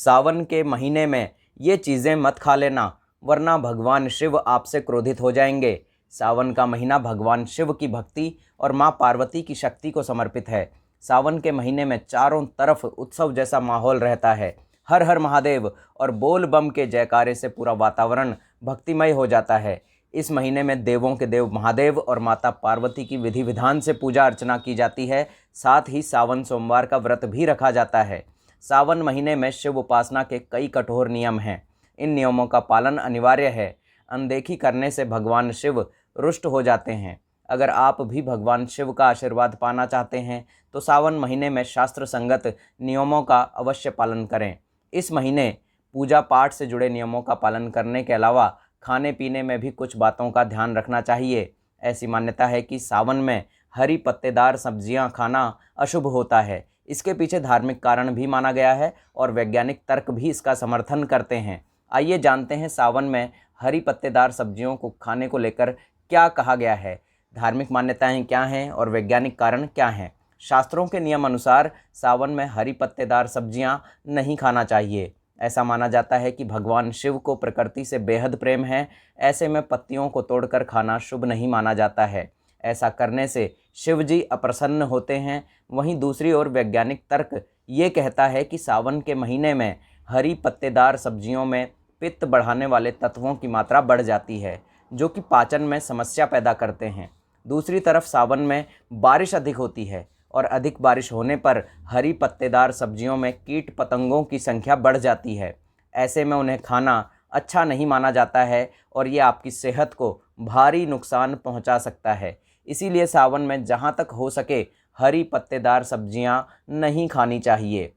सावन के महीने में ये चीज़ें मत खा लेना, वरना भगवान शिव आपसे क्रोधित हो जाएंगे। सावन का महीना भगवान शिव की भक्ति और माँ पार्वती की शक्ति को समर्पित है। सावन के महीने में चारों तरफ उत्सव जैसा माहौल रहता है। हर हर महादेव और बोल बम के जयकारे से पूरा वातावरण भक्तिमय हो जाता है। इस महीने में देवों के देव महादेव और माता पार्वती की विधि विधान से पूजा अर्चना की जाती है। साथ ही सावन सोमवार का व्रत भी रखा जाता है। सावन महीने में शिव उपासना के कई कठोर नियम हैं। इन नियमों का पालन अनिवार्य है। अनदेखी करने से भगवान शिव रुष्ट हो जाते हैं। अगर आप भी भगवान शिव का आशीर्वाद पाना चाहते हैं तो सावन महीने में शास्त्र संगत नियमों का अवश्य पालन करें। इस महीने पूजा पाठ से जुड़े नियमों का पालन करने के अलावा खाने पीने में भी कुछ बातों का ध्यान रखना चाहिए। ऐसी मान्यता है कि सावन में हरी पत्तेदार सब्जियां खाना अशुभ होता है। इसके पीछे धार्मिक कारण भी माना गया है और वैज्ञानिक तर्क भी इसका समर्थन करते हैं। आइए जानते हैं सावन में हरी पत्तेदार सब्जियों को खाने को लेकर क्या कहा गया है, धार्मिक मान्यताएं क्या हैं और वैज्ञानिक कारण क्या हैं। शास्त्रों के नियम अनुसार सावन में हरी पत्तेदार सब्जियां नहीं खाना चाहिए। ऐसा माना जाता है कि भगवान शिव को प्रकृति से बेहद प्रेम है। ऐसे में पत्तियों को तोड़कर खाना शुभ नहीं माना जाता है। ऐसा करने से शिव जी अप्रसन्न होते हैं। वहीं दूसरी ओर वैज्ञानिक तर्क ये कहता है कि सावन के महीने में हरी पत्तेदार सब्जियों में पित्त बढ़ाने वाले तत्वों की मात्रा बढ़ जाती है, जो कि पाचन में समस्या पैदा करते हैं। दूसरी तरफ सावन में बारिश अधिक होती है और अधिक बारिश होने पर हरी पत्तेदार सब्जियों में कीट पतंगों की संख्या बढ़ जाती है। ऐसे में उन्हें खाना अच्छा नहीं माना जाता है और ये आपकी सेहत को भारी नुकसान पहुंचा सकता है। इसीलिए सावन में जहां तक हो सके हरी पत्तेदार सब्जियां नहीं खानी चाहिए।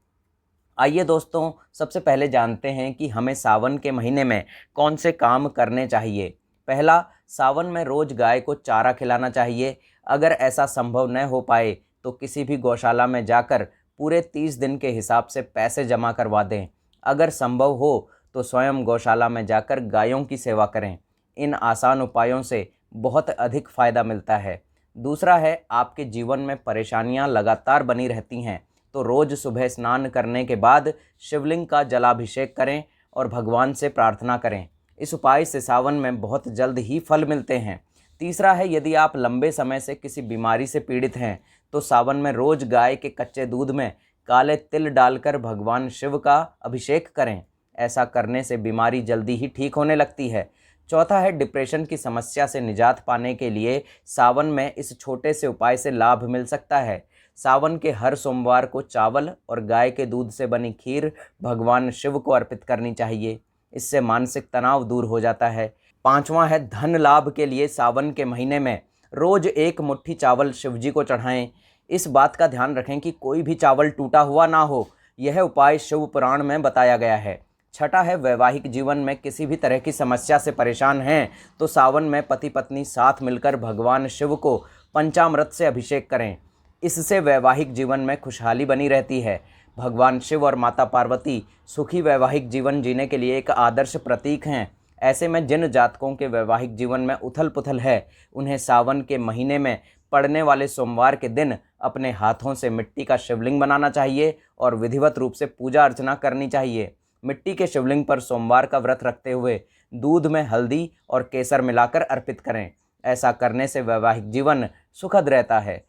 आइए दोस्तों, सबसे पहले जानते हैं कि हमें सावन के महीने में कौन से काम करने चाहिए। पहला, सावन में रोज़ गाय को चारा खिलाना चाहिए। अगर ऐसा संभव न हो पाए तो किसी भी गौशाला में जाकर पूरे 30 दिन के हिसाब से पैसे जमा करवा दें। अगर संभव हो तो स्वयं गौशाला में जाकर गायों की सेवा करें। इन आसान उपायों से बहुत अधिक फ़ायदा मिलता है। दूसरा है, आपके जीवन में परेशानियां लगातार बनी रहती हैं तो रोज़ सुबह स्नान करने के बाद शिवलिंग का जलाभिषेक करें और भगवान से प्रार्थना करें। इस उपाय से सावन में बहुत जल्द ही फल मिलते हैं। तीसरा है, यदि आप लंबे समय से किसी बीमारी से पीड़ित हैं तो सावन में रोज़ गाय के कच्चे दूध में काले तिल डालकर भगवान शिव का अभिषेक करें। ऐसा करने से बीमारी जल्दी ही ठीक होने लगती है। चौथा है, डिप्रेशन की समस्या से निजात पाने के लिए सावन में इस छोटे से उपाय से लाभ मिल सकता है। सावन के हर सोमवार को चावल और गाय के दूध से बनी खीर भगवान शिव को अर्पित करनी चाहिए। इससे मानसिक तनाव दूर हो जाता है। पांचवा है, धन लाभ के लिए सावन के महीने में रोज़ एक मुट्ठी चावल शिव जी को चढ़ाएं। इस बात का ध्यान रखें कि कोई भी चावल टूटा हुआ ना हो। यह उपाय शिव पुराण में बताया गया है। छठा है, वैवाहिक जीवन में किसी भी तरह की समस्या से परेशान हैं तो सावन में पति पत्नी साथ मिलकर भगवान शिव को पंचामृत से अभिषेक करें। इससे वैवाहिक जीवन में खुशहाली बनी रहती है। भगवान शिव और माता पार्वती सुखी वैवाहिक जीवन जीने के लिए एक आदर्श प्रतीक हैं। ऐसे में जिन जातकों के वैवाहिक जीवन में उथल पुथल है, उन्हें सावन के महीने में पड़ने वाले सोमवार के दिन अपने हाथों से मिट्टी का शिवलिंग बनाना चाहिए और विधिवत रूप से पूजा अर्चना करनी चाहिए। मिट्टी के शिवलिंग पर सोमवार का व्रत रखते हुए दूध में हल्दी और केसर मिलाकर अर्पित करें। ऐसा करने से वैवाहिक जीवन सुखद रहता है।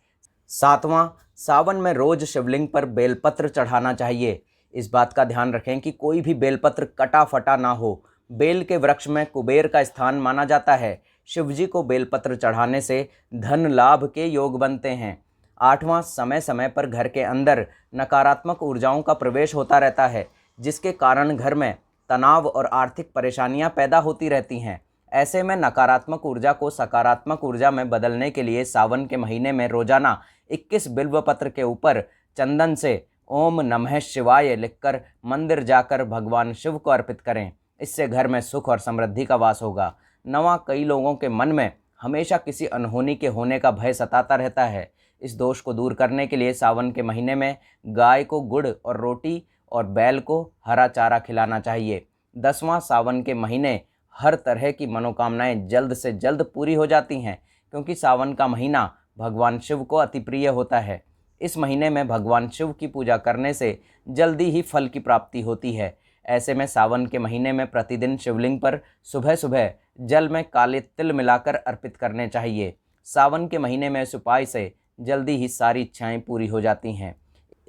सातवां, सावन में रोज शिवलिंग पर बेलपत्र चढ़ाना चाहिए। इस बात का ध्यान रखें कि कोई भी बेलपत्र कटा फटा ना हो। बेल के वृक्ष में कुबेर का स्थान माना जाता है। शिवजी को बेलपत्र चढ़ाने से धन लाभ के योग बनते हैं। आठवां, समय समय पर घर के अंदर नकारात्मक ऊर्जाओं का प्रवेश होता रहता है, जिसके कारण घर में तनाव और आर्थिक परेशानियां पैदा होती रहती हैं। ऐसे में नकारात्मक ऊर्जा को सकारात्मक ऊर्जा में बदलने के लिए सावन के महीने में रोजाना 21 बिल्व पत्र के ऊपर चंदन से ओम नमः शिवाय लिखकर मंदिर जाकर भगवान शिव को अर्पित करें। इससे घर में सुख और समृद्धि का वास होगा। नवा, कई लोगों के मन में हमेशा किसी अनहोनी के होने का भय सताता रहता है। इस दोष को दूर करने के लिए सावन के महीने में गाय को गुड़ और रोटी और बैल को हरा चारा खिलाना चाहिए। 10वां, सावन के महीने हर तरह की मनोकामनाएं जल्द से जल्द पूरी हो जाती हैं, क्योंकि सावन का महीना भगवान शिव को अति प्रिय होता है। इस महीने में भगवान शिव की पूजा करने से जल्दी ही फल की प्राप्ति होती है। ऐसे में सावन के महीने में प्रतिदिन शिवलिंग पर सुबह सुबह जल में काले तिल मिलाकर अर्पित करने चाहिए। सावन के महीने में इस उपाय से जल्दी ही सारी इच्छाएं पूरी हो जाती हैं।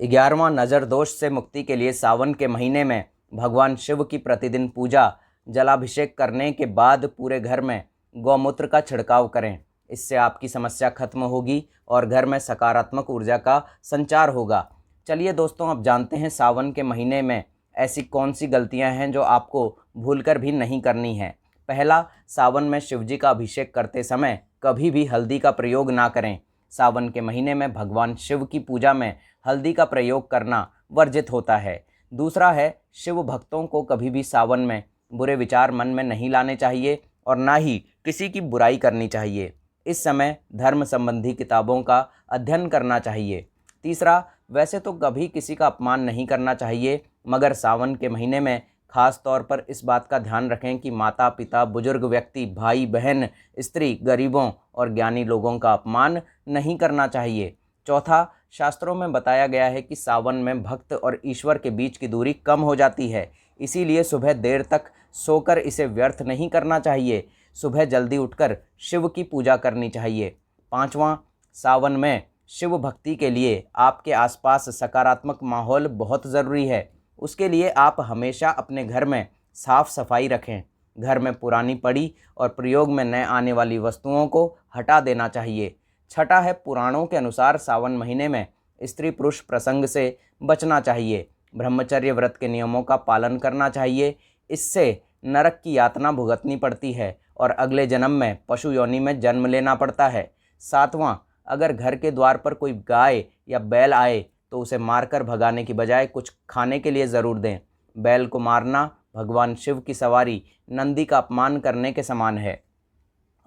11वां नज़र दोष से मुक्ति के लिए सावन के महीने में भगवान शिव की प्रतिदिन पूजा, जलाभिषेक करने के बाद पूरे घर में गौमूत्र का छिड़काव करें। इससे आपकी समस्या खत्म होगी और घर में सकारात्मक ऊर्जा का संचार होगा। चलिए दोस्तों, अब जानते हैं सावन के महीने में ऐसी कौन सी गलतियां हैं जो आपको भूलकर भी नहीं करनी है। पहला, सावन में शिवजी का अभिषेक करते समय कभी भी हल्दी का प्रयोग ना करें। सावन के महीने में भगवान शिव की पूजा में हल्दी का प्रयोग करना वर्जित होता है। दूसरा है, शिव भक्तों को कभी भी सावन में बुरे विचार मन में नहीं लाने चाहिए और ना ही किसी की बुराई करनी चाहिए। इस समय धर्म संबंधी किताबों का अध्ययन करना चाहिए। तीसरा, वैसे तो कभी किसी का अपमान नहीं करना चाहिए, मगर सावन के महीने में खास तौर पर इस बात का ध्यान रखें कि माता पिता, बुजुर्ग व्यक्ति, भाई बहन, स्त्री, गरीबों और ज्ञानी लोगों का अपमान नहीं करना चाहिए। चौथा, शास्त्रों में बताया गया है कि सावन में भक्त और ईश्वर के बीच की दूरी कम हो जाती है, इसीलिए सुबह देर तक सोकर इसे व्यर्थ नहीं करना चाहिए। सुबह जल्दी उठकर शिव की पूजा करनी चाहिए। पांचवां, सावन में शिव भक्ति के लिए आपके आसपास सकारात्मक माहौल बहुत ज़रूरी है। उसके लिए आप हमेशा अपने घर में साफ सफाई रखें। घर में पुरानी पड़ी और प्रयोग में न आने वाली वस्तुओं को हटा देना चाहिए। छठा है, पुराणों के अनुसार सावन महीने में स्त्री पुरुष प्रसंग से बचना चाहिए। ब्रह्मचर्य व्रत के नियमों का पालन करना चाहिए। इससे नरक की यातना भुगतनी पड़ती है और अगले जन्म में पशु योनि में जन्म लेना पड़ता है। सातवां, अगर घर के द्वार पर कोई गाय या बैल आए तो उसे मारकर भगाने की बजाय कुछ खाने के लिए ज़रूर दें। बैल को मारना भगवान शिव की सवारी नंदी का अपमान करने के समान है।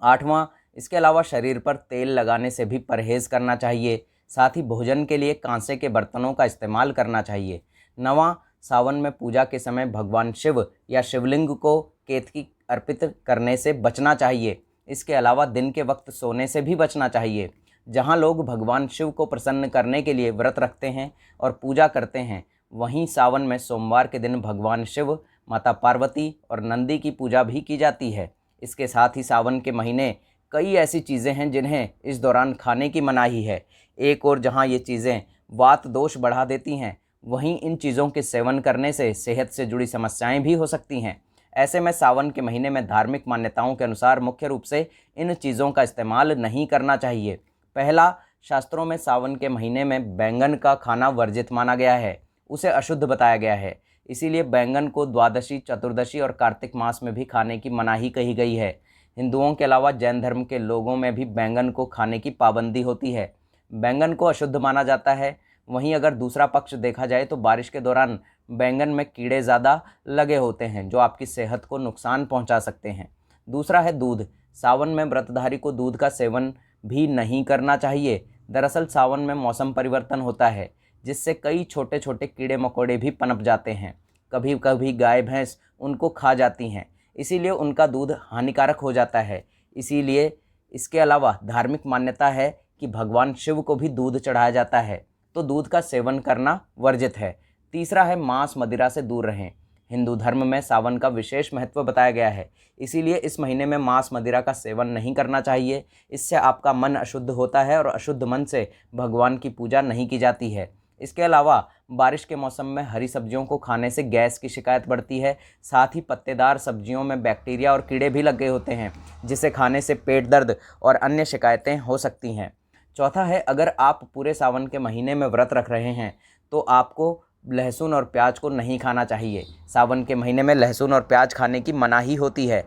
आठवां, इसके अलावा शरीर पर तेल लगाने से भी परहेज़ करना चाहिए। साथ ही भोजन के लिए कांसे के बर्तनों का इस्तेमाल करना चाहिए। नवां, सावन में पूजा के समय भगवान शिव या शिवलिंग को केतकी अर्पित करने से बचना चाहिए। इसके अलावा दिन के वक्त सोने से भी बचना चाहिए। जहाँ लोग भगवान शिव को प्रसन्न करने के लिए व्रत रखते हैं और पूजा करते हैं, वहीं सावन में सोमवार के दिन भगवान शिव, माता पार्वती और नंदी की पूजा भी की जाती है। इसके साथ ही सावन के महीने कई ऐसी चीज़ें हैं जिन्हें इस दौरान खाने की मनाही है। एक और जहाँ ये चीज़ें वात दोष बढ़ा देती हैं, वहीं इन चीज़ों के सेवन करने से सेहत से जुड़ी समस्याएं भी हो सकती हैं। ऐसे में सावन के महीने में धार्मिक मान्यताओं के अनुसार मुख्य रूप से इन चीज़ों का इस्तेमाल नहीं करना चाहिए। पहला, शास्त्रों में सावन के महीने में बैंगन का खाना वर्जित माना गया है, उसे अशुद्ध बताया गया है। इसीलिए बैंगन को द्वादशी, चतुर्दशी और कार्तिक मास में भी खाने की मनाही कही गई है। हिंदुओं के अलावा जैन धर्म के लोगों में भी बैंगन को खाने की पाबंदी होती है। बैंगन को अशुद्ध माना जाता है। वहीं अगर दूसरा पक्ष देखा जाए तो बारिश के दौरान बैंगन में कीड़े ज़्यादा लगे होते हैं जो आपकी सेहत को नुकसान पहुंचा सकते हैं। दूसरा है दूध। सावन में व्रतधारी को दूध का सेवन भी नहीं करना चाहिए। दरअसल सावन में मौसम परिवर्तन होता है, जिससे कई छोटे छोटे कीड़े मकोड़े भी पनप जाते हैं। कभी कभी गाय भैंस उनको खा जाती हैं, इसीलिए उनका दूध हानिकारक हो जाता है। इसीलिए इसके अलावा धार्मिक मान्यता है कि भगवान शिव को भी दूध चढ़ाया जाता है, तो दूध का सेवन करना वर्जित है। तीसरा है, मांस मदिरा से दूर रहें। हिंदू धर्म में सावन का विशेष महत्व बताया गया है, इसीलिए इस महीने में मांस मदिरा का सेवन नहीं करना चाहिए। इससे आपका मन अशुद्ध होता है और अशुद्ध मन से भगवान की पूजा नहीं की जाती है। इसके अलावा बारिश के मौसम में हरी सब्जियों को खाने से गैस की शिकायत बढ़ती है। साथ ही पत्तेदार सब्जियों में बैक्टीरिया और कीड़े भी लगे होते हैं, जिसे खाने से पेट दर्द और अन्य शिकायतें हो सकती हैं। चौथा है, अगर आप पूरे सावन के महीने में व्रत रख रहे हैं तो आपको लहसुन और प्याज को नहीं खाना चाहिए। सावन के महीने में लहसुन और प्याज खाने की मनाही होती है,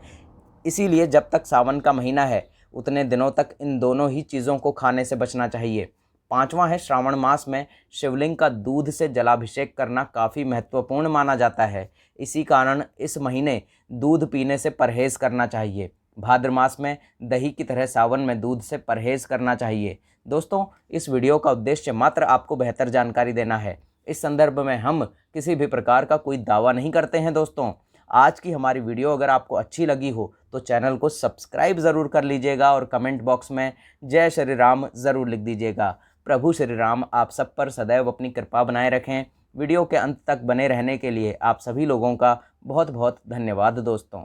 इसीलिए जब तक सावन का महीना है उतने दिनों तक इन दोनों ही चीज़ों को खाने से बचना चाहिए। पांचवा है, श्रावण मास में शिवलिंग का दूध से जलाभिषेक करना काफ़ी महत्वपूर्ण माना जाता है। इसी कारण इस महीने दूध पीने से परहेज़ करना चाहिए। भाद्र मास में दही की तरह सावन में दूध से परहेज़ करना चाहिए। दोस्तों, इस वीडियो का उद्देश्य मात्र आपको बेहतर जानकारी देना है। इस संदर्भ में हम किसी भी प्रकार का कोई दावा नहीं करते हैं। दोस्तों, आज की हमारी वीडियो अगर आपको अच्छी लगी हो तो चैनल को सब्सक्राइब ज़रूर कर लीजिएगा और कमेंट बॉक्स में जय श्री राम ज़रूर लिख दीजिएगा। प्रभु श्री राम आप सब पर सदैव अपनी कृपा बनाए रखें। वीडियो के अंत तक बने रहने के लिए आप सभी लोगों का बहुत बहुत धन्यवाद दोस्तों।